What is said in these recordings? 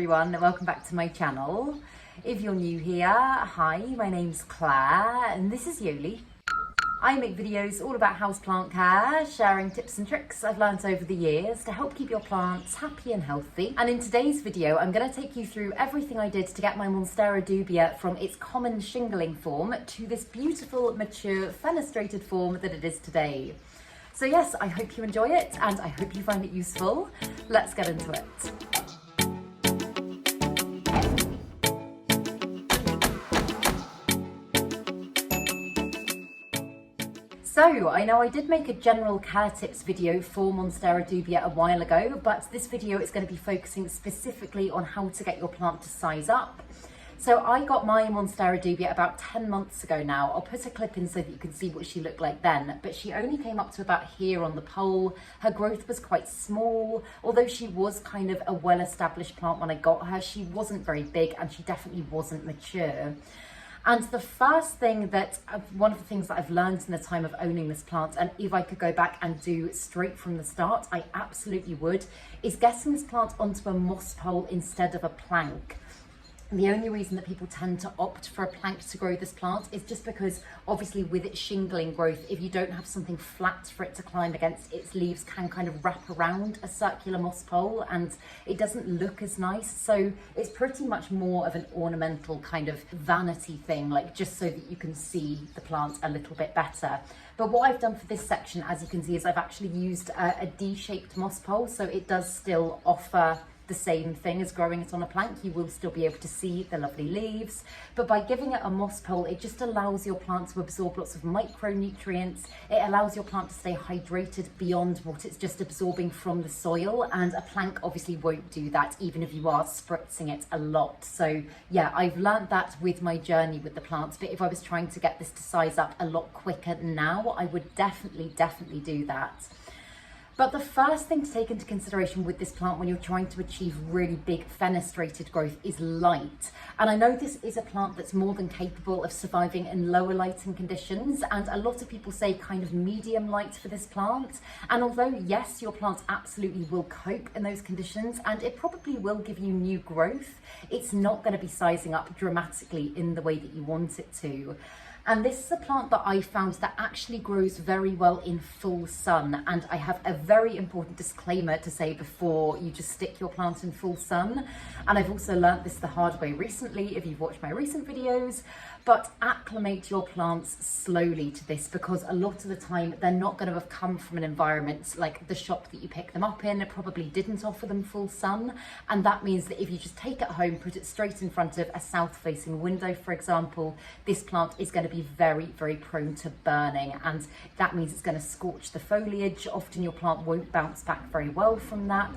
everyone, welcome back to my channel. If you're new here, hi, my name's Claire and this is Yoli. I make videos all about houseplant care, sharing tips and tricks I've learned over the years to help keep your plants happy and healthy. And in today's video, I'm going to take you through everything I did to get my Monstera dubia from its common shingling form to this beautiful, mature, fenestrated form that it is today. So yes, I hope you enjoy it and I hope you find it useful. Let's get into it. So, I know I did make a general care tips video for Monstera dubia a while ago, but this video is going to be focusing specifically on how to get your plant to size up. So I got my Monstera dubia about 10 months ago now. I'll put a clip in so that you can see what she looked like then, but she only came up to about here on the pole. Her growth was quite small. Although she was kind of a well-established plant when I got her, she wasn't very big and she definitely wasn't mature. And the first thing one of the things that I've learned in the time of owning this plant, and if I could go back and do straight from the start, I absolutely would, is getting this plant onto a moss pole instead of a plank. The only reason that people tend to opt for a plank to grow this plant is just because obviously with its shingling growth, if you don't have something flat for it to climb against, its leaves can kind of wrap around a circular moss pole and it doesn't look as nice. So it's pretty much more of an ornamental kind of vanity thing, like just so that you can see the plant a little bit better. But what I've done for this section, as you can see, is I've actually used a D-shaped moss pole, so it does still offer the same thing as growing it on a plank. You will still be able to see the lovely leaves, but by giving it a moss pole, it just allows your plant to absorb lots of micronutrients. It allows your plant to stay hydrated beyond what it's just absorbing from the soil, and a plank obviously won't do that even if you are spritzing it a lot. So yeah, I've learned that with my journey with the plants, but if I was trying to get this to size up a lot quicker now, I would definitely do that. But the first thing to take into consideration with this plant when you're trying to achieve really big fenestrated growth is light. And I know this is a plant that's more than capable of surviving in lower lighting conditions, and a lot of people say kind of medium light for this plant. And although yes, your plant absolutely will cope in those conditions and it probably will give you new growth, it's not going to be sizing up dramatically in the way that you want it to. And this is a plant that I found that actually grows very well in full sun. And I have a very important disclaimer to say before you just stick your plant in full sun. And I've also learnt this the hard way recently, if you've watched my recent videos. But acclimate your plants slowly to this, because a lot of the time they're not going to have come from an environment like the shop that you pick them up in. It probably didn't offer them full sun, and that means that if you just take it home, put it straight in front of a south-facing window, for example, this plant is going to be very prone to burning, and that means it's going to scorch the foliage. Often your plant won't bounce back very well from that.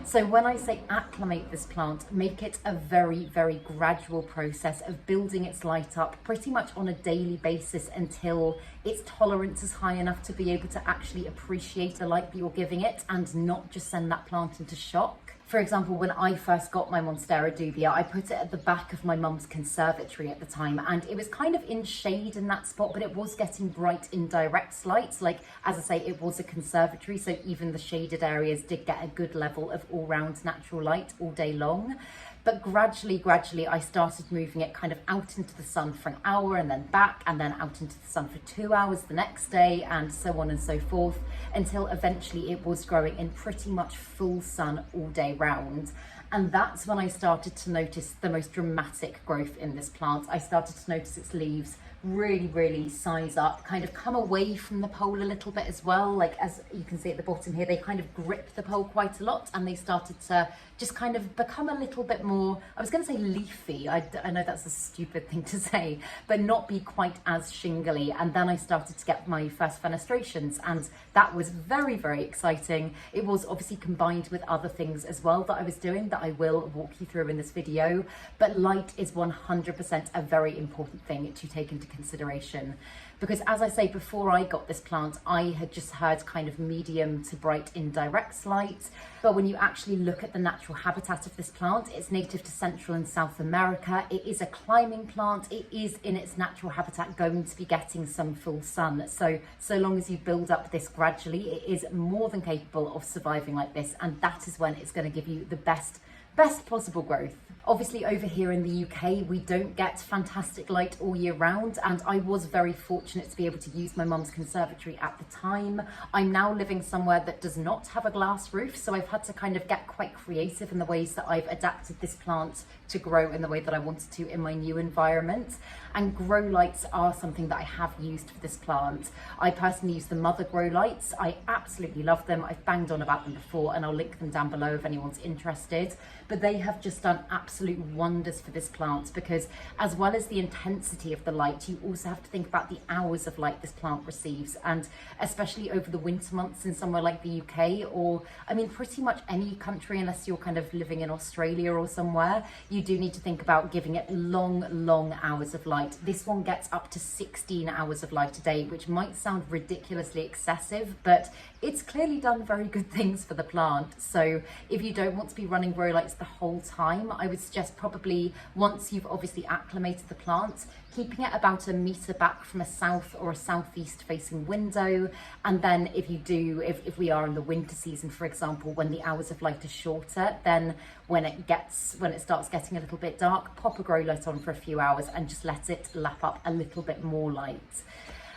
So when I say acclimate this plant, make it a very gradual process of building its light up pretty much on a daily basis until its tolerance is high enough to be able to actually appreciate the light that you're giving it and not just send that plant into shock. For example, when I first got my Monstera dubia, I put it at the back of my mum's conservatory at the time, and it was kind of in shade in that spot, but it was getting bright indirect lights. Like, as I say, it was a conservatory, so even the shaded areas did get a good level of all-round natural light all day long. But gradually, I started moving it kind of out into the sun for an hour and then back, and then out into the sun for 2 hours the next day, and so on and so forth, until eventually it was growing in pretty much full sun all day round. And that's when I started to notice the most dramatic growth in this plant. I started to notice its leaves really size up, kind of come away from the pole a little bit as well. Like, as you can see at the bottom here, they kind of grip the pole quite a lot, and they started to just kind of become a little bit more, I was going to say leafy, I know that's a stupid thing to say, but not be quite as shingly. And then I started to get my first fenestrations, and that was very exciting. It was obviously combined with other things as well that I was doing that I will walk you through in this video, but light is 100% a very important thing to take into consideration. Because as I say, before I got this plant, I had just had kind of medium to bright indirect light. But when you actually look at the natural habitat of this plant, it's native to Central and South America. It is a climbing plant. It is in its natural habitat going to be getting some full sun. So long as you build up this gradually, it is more than capable of surviving like this. And that is when it's going to give you the best best possible growth. Obviously over here in the UK, we don't get fantastic light all year round, and I was very fortunate to be able to use my mum's conservatory at the time. I'm now living somewhere that does not have a glass roof, so I've had to kind of get quite creative in the ways that I've adapted this plant to grow in the way that I wanted to in my new environment. And grow lights are something that I have used for this plant. I personally use the Mother grow lights. I absolutely love them. I've banged on about them before, and I'll link them down below if anyone's interested. But they have just done absolute wonders for this plant, because as well as the intensity of the light, you also have to think about the hours of light this plant receives. And especially over the winter months in somewhere like the UK, or I mean pretty much any country unless you're kind of living in Australia or somewhere, you do need to think about giving it long hours of light. This one gets up to 16 hours of light a day, which might sound ridiculously excessive, but it's clearly done very good things for the plant. So if you don't want to be running grow lights the whole time, I would suggest probably, once you've obviously acclimated the plant, keeping it about a metre back from a south or a southeast facing window. And then if you do, if we are in the winter season, for example, when the hours of light are shorter, then when it starts getting a little bit dark, pop a grow light on for a few hours and just let it lap up a little bit more light.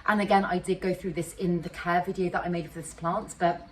And again, I did go through this in the care video that I made of this plant, but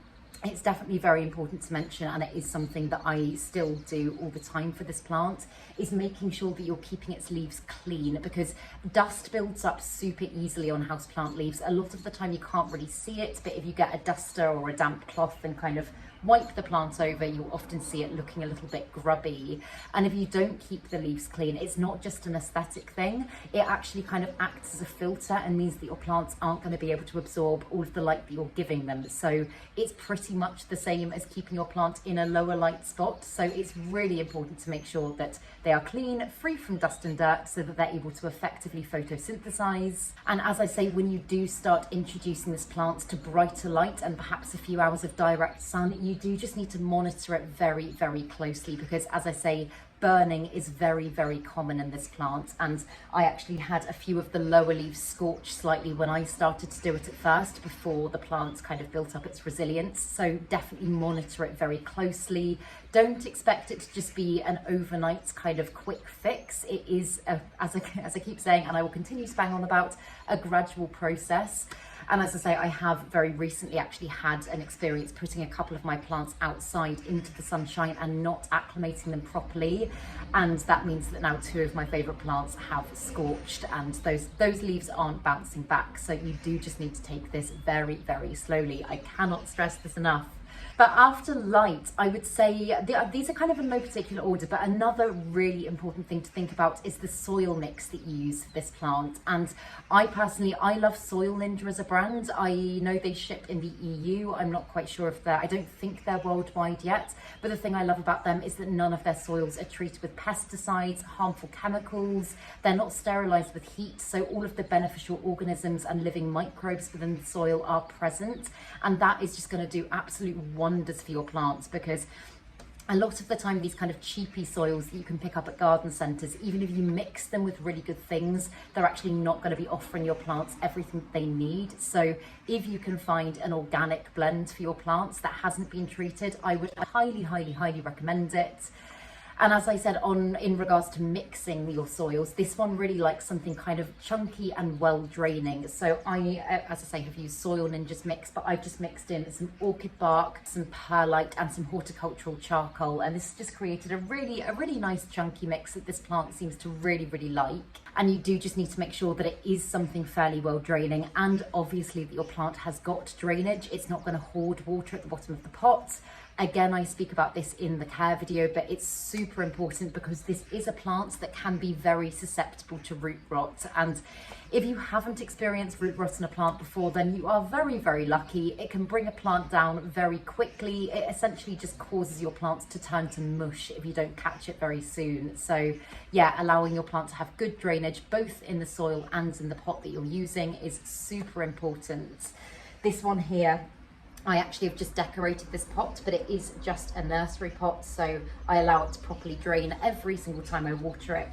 it's definitely very important to mention, and it is something that I still do all the time for this plant, is making sure that you're keeping its leaves clean, because dust builds up super easily on houseplant leaves. A lot of the time you can't really see it, but if you get a duster or a damp cloth and kind of wipe the plant over, you'll often see it looking a little bit grubby. And if you don't keep the leaves clean, it's not just an aesthetic thing, it actually kind of acts as a filter and means that your plants aren't going to be able to absorb all of the light that you're giving them. So it's pretty much the same as keeping your plant in a lower light spot. So it's really important to make sure that they are clean, free from dust and dirt, so that they're able to effectively photosynthesize. And as I say, when you do start introducing this plant to brighter light and perhaps a few hours of direct sun, you do just need to monitor it very closely, because as I say, burning is very common in this plant. And I actually had a few of the lower leaves scorch slightly when I started to do it at first, before the plant kind of built up its resilience. So definitely monitor it very closely. Don't expect it to just be an overnight kind of quick fix. It is, as I keep saying, and I will continue to bang on about, a gradual process. And as I say, I have very recently actually had an experience putting a couple of my plants outside into the sunshine and not acclimating them properly. And that means that now 2 of my favourite plants have scorched, and those leaves aren't bouncing back. So you do just need to take this very slowly. I cannot stress this enough. But after light, I would say, these are kind of in no particular order, but another really important thing to think about is the soil mix that you use for this plant. And I love Soil Ninja as a brand. I know they ship in the EU. I'm not quite sure if I don't think they're worldwide yet. But the thing I love about them is that none of their soils are treated with pesticides, harmful chemicals. They're not sterilized with heat. So all of the beneficial organisms and living microbes within the soil are present. And that is just going to do absolute wonders for your plants, because a lot of the time these kind of cheapy soils that you can pick up at garden centres, even if you mix them with really good things, they're actually not going to be offering your plants everything they need. So if you can find an organic blend for your plants that hasn't been treated, I would highly recommend it. And as I said, in regards to mixing your soils, this one really likes something kind of chunky and well draining. So I, as I say, have used Soil Ninja's mix, but I've just mixed in some orchid bark, some perlite and some horticultural charcoal. And this has just created a really nice chunky mix that this plant seems to really like. And you do just need to make sure that it is something fairly well draining, and obviously that your plant has got drainage. It's not going to hoard water at the bottom of the pot. Again, I speak about this in the care video, but it's super important because this is a plant that can be very susceptible to root rot. And if you haven't experienced root rot in a plant before, then you are very lucky. It can bring a plant down very quickly. It essentially just causes your plants to turn to mush if you don't catch it very soon. So yeah, allowing your plant to have good drainage, both in the soil and in the pot that you're using, is super important. This one here, I actually have just decorated this pot, but it is just a nursery pot, so I allow it to properly drain every single time I water it.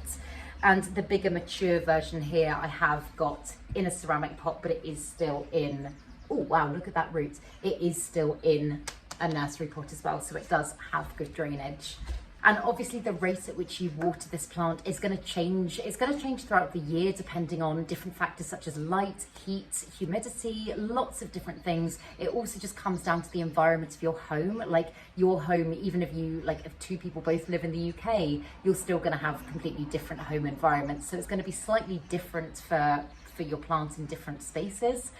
And the bigger mature version here I have got in a ceramic pot, but it is still in, oh wow, look at that root. It is still in a nursery pot as well, so it does have good drainage. And obviously the rate at which you water this plant is going to change. It's going to change throughout the year depending on different factors such as light, heat, humidity, lots of different things. It also just comes down to the environment of your home. Like your home, even if if two people both live in the UK, you're still going to have completely different home environments. So it's going to be slightly different for your plant in different spaces.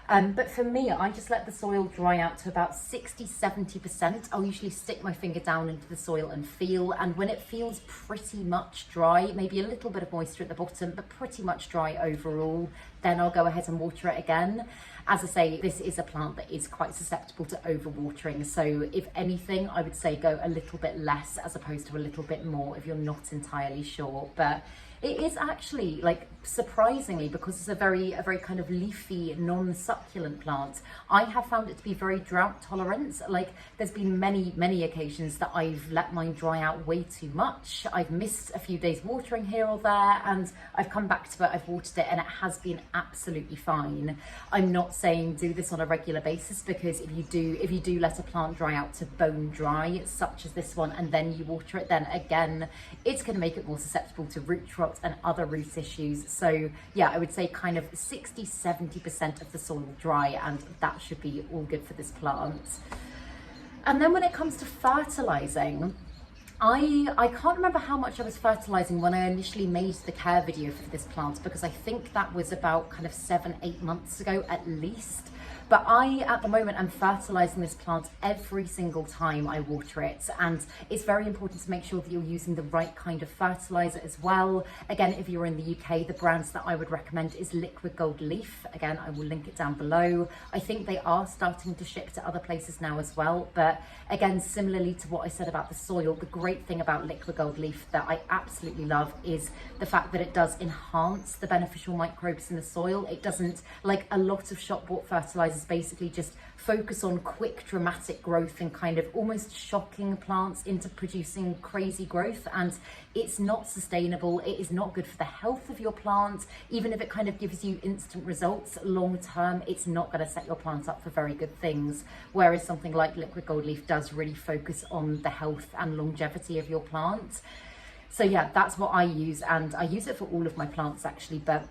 But for me, I just let the soil dry out to about 60-70%. I'll usually stick my finger down into the soil and feel, and when it feels pretty much dry, maybe a little bit of moisture at the bottom, but pretty much dry overall, then I'll go ahead and water it again. As I say, this is a plant that is quite susceptible to overwatering. So if anything, I would say go a little bit less as opposed to a little bit more if you're not entirely sure. But it is actually, like, surprisingly, because it's a very kind of leafy, non-succulent plant, I have found it to be very drought tolerant. Like, there's been many occasions that I've let mine dry out way too much. I've missed a few days watering here or there, and I've come back to it, I've watered it, and it has been absolutely fine. I'm not saying do this on a regular basis, because if you do let a plant dry out to bone dry, such as this one, and then you water it, then again, it's going to make it more susceptible to root rot and other root issues. So yeah, I would say kind of 60-70% of the soil dry, and that should be all good for this plant. And then when it comes to fertilizing, I can't remember how much I was fertilizing when I initially made the care video for this plant, because I think that was about kind of 7-8 months ago at least. But at the moment, I'm fertilizing this plant every single time I water it. And it's very important to make sure that you're using the right kind of fertilizer as well. Again, if you're in the UK, the brands that I would recommend is Liquid Gold Leaf. Again, I will link it down below. I think they are starting to ship to other places now as well. But again, similarly to what I said about the soil, the great thing about Liquid Gold Leaf that I absolutely love is the fact that it does enhance the beneficial microbes in the soil. It doesn't, like a lot of shop-bought fertilizers, basically just focus on quick dramatic growth and kind of almost shocking plants into producing crazy growth, and it's not sustainable. It is not good for the health of your plant. Even if it kind of gives you instant results, long term it's not going to set your plant up for very good things, whereas something like Liquid Gold Leaf does really focus on the health and longevity of your plant. So yeah, that's what I use, and I use it for all of my plants actually, but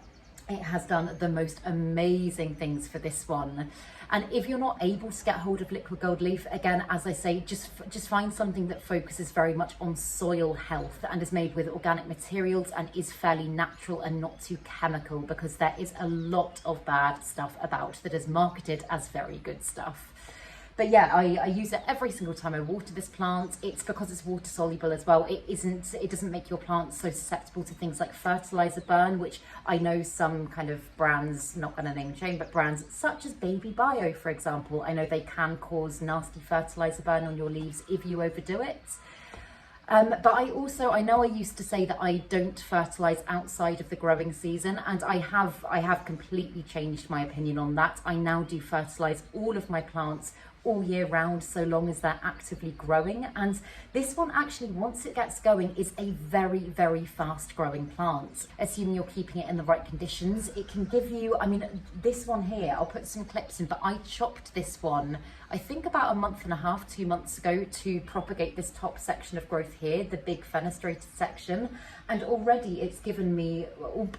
it has done the most amazing things for this one. And if you're not able to get hold of Liquid Gold Leaf, again, as I say, just find something that focuses very much on soil health and is made with organic materials and is fairly natural and not too chemical, because there is a lot of bad stuff about that is marketed as very good stuff. But yeah, I use it every single time I water this plant. It's because it's water soluble as well. It doesn't make your plant so susceptible to things like fertilizer burn, which I know some kind of brands, not going to name chain, but brands such as Baby Bio, for example, I know they can cause nasty fertilizer burn on your leaves if you overdo it. But I know I used to say that I don't fertilize outside of the growing season, and I have completely changed my opinion on that. I now do fertilize all of my plants all year round, so long as they're actively growing. And this one actually, once it gets going, is a very fast growing plant. Assuming you're keeping it in the right conditions, it can give you, I mean, this one here, I'll put some clips in, but I chopped this one, I think about 1.5 months, 2 months ago, to propagate this top section of growth here, the big fenestrated section. And already it's given me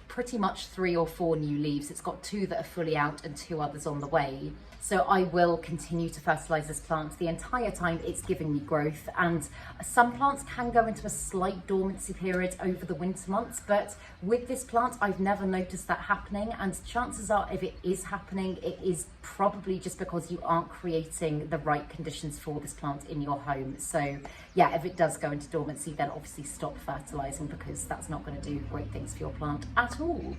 pretty much 3 or 4 new leaves. It's got 2 that are fully out and 2 others on the way. So I will continue to fertilize this plant the entire time it's giving me growth. And some plants can go into a slight dormancy period over the winter months, but with this plant, I've never noticed that happening. And chances are, if it is happening, it is probably just because you aren't creating the right conditions for this plant in your home. So yeah, if it does go into dormancy, then obviously stop fertilizing, because that's not going to do great things for your plant at all.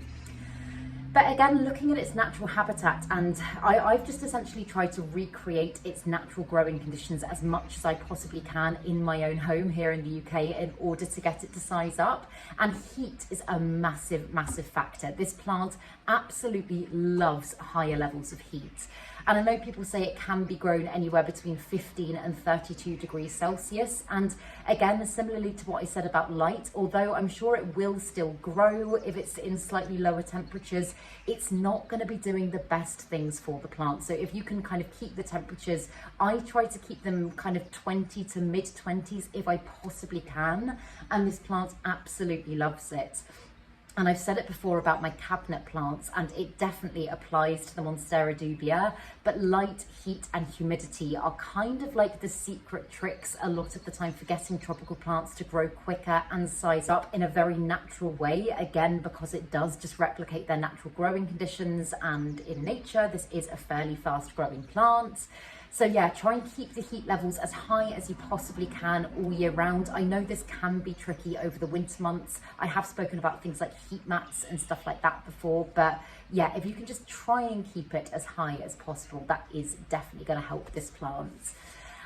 But again, looking at its natural habitat, and I've just essentially tried to recreate its natural growing conditions as much as I possibly can in my own home here in the UK in order to get it to size up. And heat is a massive factor. This plant absolutely loves higher levels of heat. And I know people say it can be grown anywhere between 15 and 32 degrees Celsius. And again, similarly to what I said about light, although I'm sure it will still grow if it's in slightly lower temperatures, it's not going to be doing the best things for the plant. So if you can kind of keep the temperatures, I try to keep them kind of 20 to mid 20s if I possibly can. And this plant absolutely loves it. And I've said it before about my cabinet plants, and it definitely applies to the Monstera dubia, but light, heat and humidity are kind of like the secret tricks a lot of the time for getting tropical plants to grow quicker and size up in a very natural way. Again, because it does just replicate their natural growing conditions, and in nature, this is a fairly fast growing plant. So yeah, try and keep the heat levels as high as you possibly can all year round. I know this can be tricky over the winter months. I have spoken about things like heat mats and stuff like that before, but yeah, if you can just try and keep it as high as possible, that is definitely going to help this plant.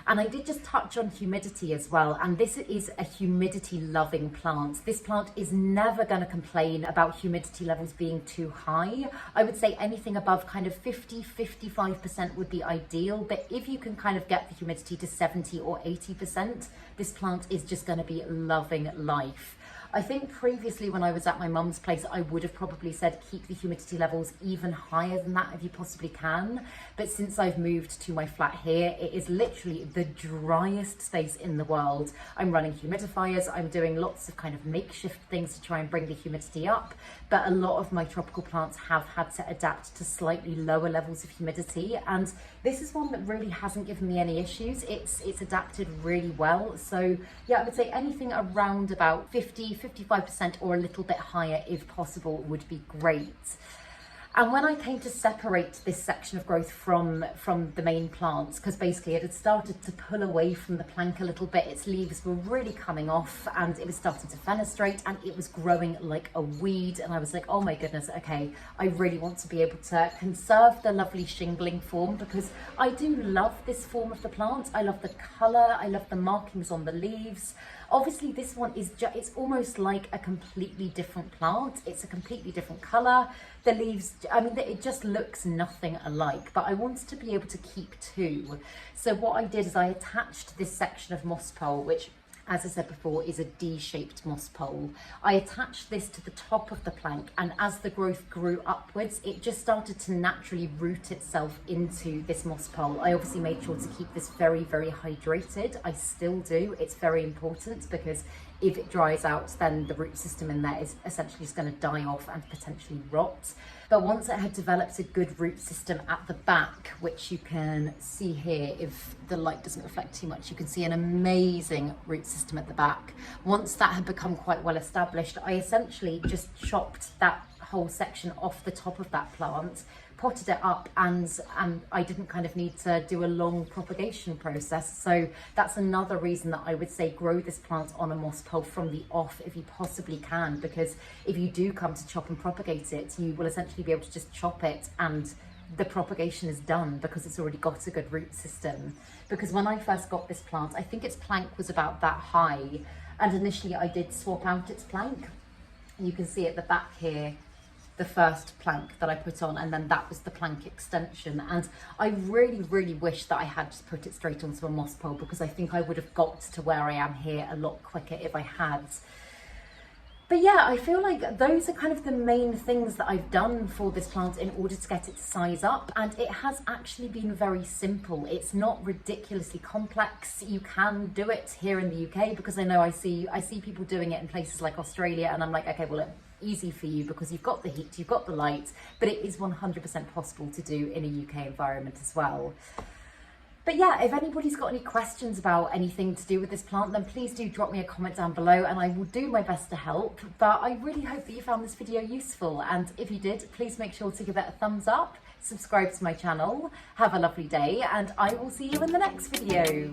And I did just touch on humidity as well, and this is a humidity loving plant. This plant is never going to complain about humidity levels being too high. I would say anything above kind of 50-55% would be ideal, but if you can kind of get the humidity to 70 or 80%, this plant is just going to be loving life. I think previously when I was at my mum's place, I would have probably said keep the humidity levels even higher than that if you possibly can. But since I've moved to my flat here, it is literally the driest space in the world. I'm running humidifiers, I'm doing lots of kind of makeshift things to try and bring the humidity up. But a lot of my tropical plants have had to adapt to slightly lower levels of humidity. And this is one that really hasn't given me any issues. It's adapted really well. So yeah, I would say anything around about 55% or a little bit higher if possible would be great. And when I came to separate this section of growth from the main plants, because basically it had started to pull away from the plank a little bit, its leaves were really coming off and it was starting to fenestrate and it was growing like a weed. And I was like, oh my goodness, okay, I really want to be able to conserve the lovely shingling form, because I do love this form of the plant. I love the colour, I love the markings on the leaves. Obviously this one is it's almost like a completely different plant. It's a completely different colour. The leaves, I mean, it just looks nothing alike, but I wanted to be able to keep two. So what I did is I attached this section of moss pole, which, as I said before, is a D-shaped moss pole. I attached this to the top of the plank, and as the growth grew upwards, it just started to naturally root itself into this moss pole. I obviously made sure to keep this very, very hydrated. I still do. It's very important, because if it dries out, then the root system in there is essentially just going to die off and potentially rot. But once it had developed a good root system at the back, which you can see here, if the light doesn't reflect too much, you can see an amazing root system at the back. Once that had become quite well established, I essentially just chopped that whole section off the top of that plant, potted it up, and I didn't kind of need to do a long propagation process. So that's another reason that I would say grow this plant on a moss pole from the off if you possibly can, because if you do come to chop and propagate it, you will essentially be able to just chop it and the propagation is done, because it's already got a good root system. Because when I first got this plant, I think its plank was about that high, and initially I did swap out its plank. You can see at the back here the first plank that I put on, and then that was the plank extension. And I really, really wish that I had just put it straight onto a moss pole, because I think I would have got to where I am here a lot quicker if I had. But yeah, I feel like those are kind of the main things that I've done for this plant in order to get it to size up. And it has actually been very simple. It's not ridiculously complex. You can do it here in the UK, because I know I see people doing it in places like Australia, and I'm like, okay, well, easy for you because you've got the heat, you've got the light, but it is 100% possible to do in a UK environment as well. But yeah, if anybody's got any questions about anything to do with this plant, then please do drop me a comment down below and I will do my best to help. But I really hope that you found this video useful, and if you did, please make sure to give it a thumbs up, subscribe to my channel, have a lovely day, and I will see you in the next video.